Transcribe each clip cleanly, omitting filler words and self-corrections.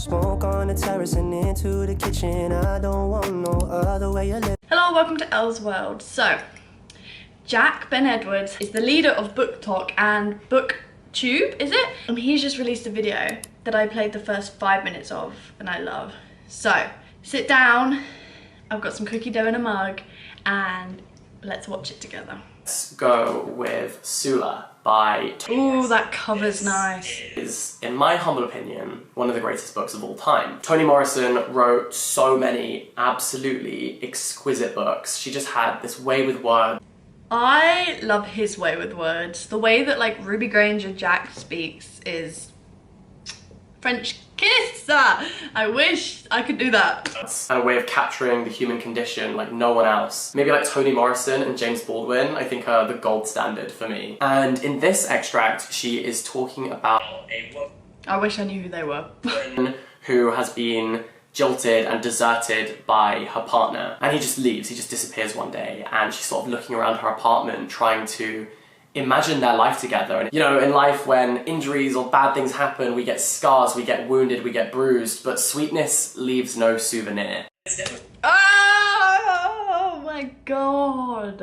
Smoke on the terrace and into the kitchen. I don't want no other way you live. Hello, welcome to Elle's World. So, Jack Ben Edwards is the leader of Book Talk and BookTube, is it? And he's just released a video that I played the first 5 minutes of and I love. So, sit down, I've got some cookie dough in a mug and let's watch it together. Let's go with Sula by Ooh, that cover's nice. Is, in my humble opinion, one of the greatest books of all time. Toni Morrison wrote so many absolutely exquisite books. She just had this way with words. I love his way with words. The way that like Ruby Granger Jack speaks is French kiss. I wish I could do that. That's a way of capturing the human condition like no one else. Maybe like Toni Morrison and James Baldwin, I think are the gold standard for me. And in this extract, she is talking about a woman. I wish I knew who they were. Who has been jilted and deserted by her partner. And he just leaves, he just disappears one day. And she's sort of looking around her apartment trying to imagine their life together. And you know, in life when injuries or bad things happen, we get scars, we get wounded, we get bruised, but sweetness leaves no souvenir. Oh my god.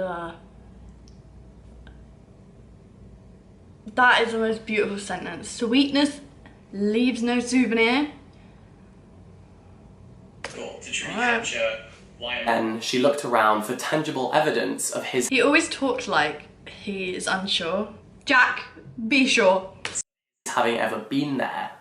That is the most beautiful sentence. Sweetness leaves no souvenir. And she looked around for tangible evidence of his... He always talks like he is unsure. Jack, be sure. ...having ever been there.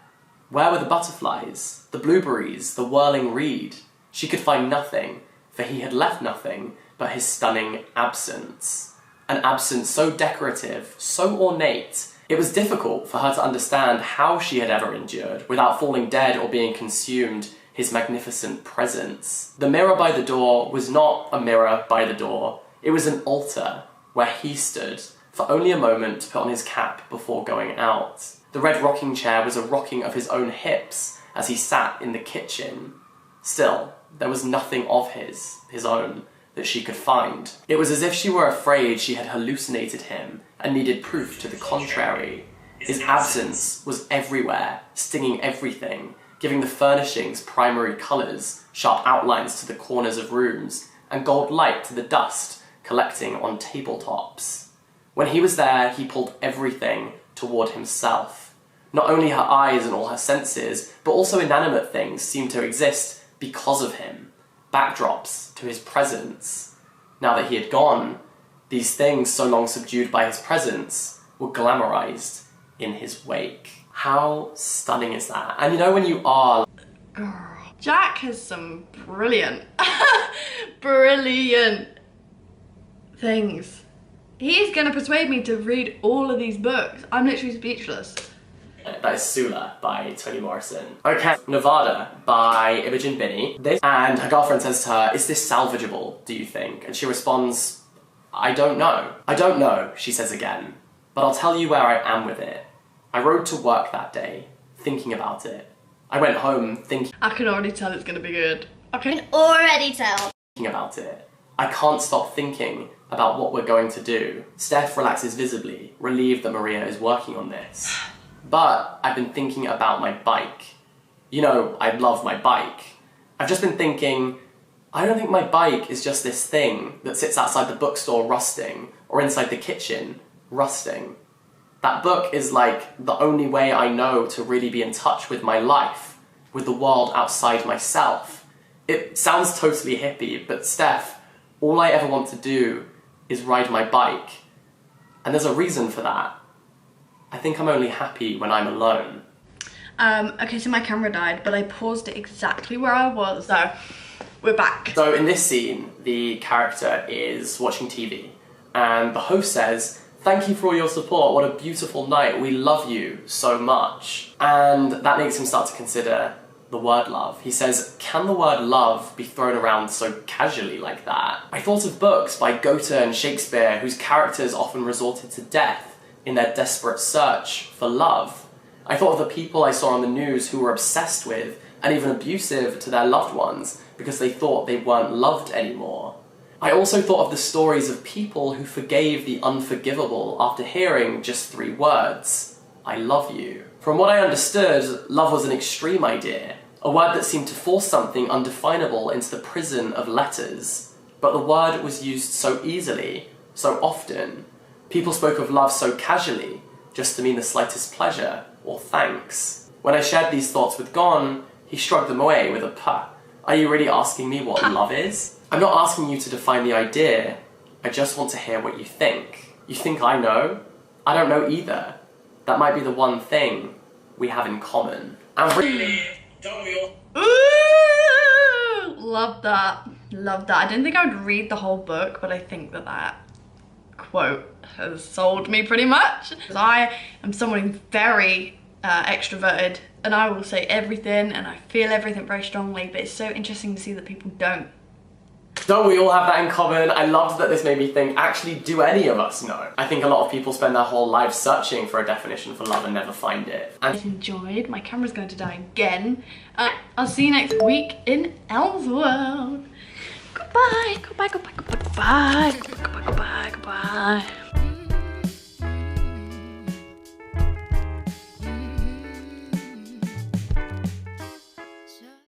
Where were the butterflies, the blueberries, the whirling reed? She could find nothing, for he had left nothing but his stunning absence. An absence so decorative, so ornate, it was difficult for her to understand how she had ever endured without falling dead or being consumed his magnificent presence. The mirror by the door was not a mirror by the door. It was an altar where he stood for only a moment to put on his cap before going out. The red rocking chair was a rocking of his own hips as he sat in the kitchen. Still, there was nothing of his own, that she could find. It was as if she were afraid she had hallucinated him and needed proof to the contrary. His absence was everywhere, stinging everything, giving the furnishings primary colours, sharp outlines to the corners of rooms, and gold light to the dust collecting on tabletops. When he was there, he pulled everything toward himself. Not only her eyes and all her senses, but also inanimate things seemed to exist because of him, backdrops to his presence. Now that he had gone, these things so long subdued by his presence were glamorized in his wake. How stunning is that? And you know when you are... Girl. Jack has some brilliant, brilliant things. He's gonna persuade me to read all of these books. I'm literally speechless. That is Sula by Toni Morrison. Okay, Nevada by Imogen Binnie. And her girlfriend says to her, "Is this salvageable, do you think?" And she responds, "I don't know." "I don't know," she says again, "but I'll tell you where I am with it. I rode to work that day, thinking about it. I went home thinking..." I can already tell it's gonna be good. I can already tell. ...about it. I can't stop thinking about what we're going to do. Steph relaxes visibly, relieved that Maria is working on this. But I've been thinking about my bike. You know, I love my bike. I've just been thinking, I don't think my bike is just this thing that sits outside the bookstore rusting, or inside the kitchen rusting. That book is like the only way I know to really be in touch with my life, with the world outside myself. It sounds totally hippie, but Steph, all I ever want to do is ride my bike. And there's a reason for that. I think I'm only happy when I'm alone. Okay, so my camera died, but I paused it exactly where I was, so we're back. So in this scene, the character is watching TV, and the host says, "Thank you for all your support, what a beautiful night, we love you so much." And that makes him start to consider the word love. He says, "Can the word love be thrown around so casually like that?" I thought of books by Goethe and Shakespeare whose characters often resorted to death in their desperate search for love. I thought of the people I saw on the news who were obsessed with and even abusive to their loved ones because they thought they weren't loved anymore. I also thought of the stories of people who forgave the unforgivable after hearing just 3 words: I love you. From what I understood, love was an extreme idea, A word that seemed to force something undefinable into the prison of letters. But the word was used so easily, so often. People spoke of love so casually, just to mean the slightest pleasure or thanks. When I shared these thoughts with Gon, he shrugged them away with a puh. Are you really asking me what love is? I'm not asking you to define the idea, I just want to hear what you think. You think I know? I don't know either. That might be the one thing we have in common. And really, don't we all? Ooh, love that. Love that. I didn't think I would read the whole book, but I think that that quote has sold me pretty much. I am someone very extroverted, and I will say everything and I feel everything very strongly, but it's so interesting to see that people don't. Don't we all have that in common? I loved that this made me think, actually, do any of us know? I think a lot of people spend their whole lives searching for a definition for love and never find it. And I've enjoyed. My camera's going to die again. I'll see you next week in Elseworld. Goodbye, goodbye, goodbye, goodbye, goodbye, goodbye, goodbye, goodbye.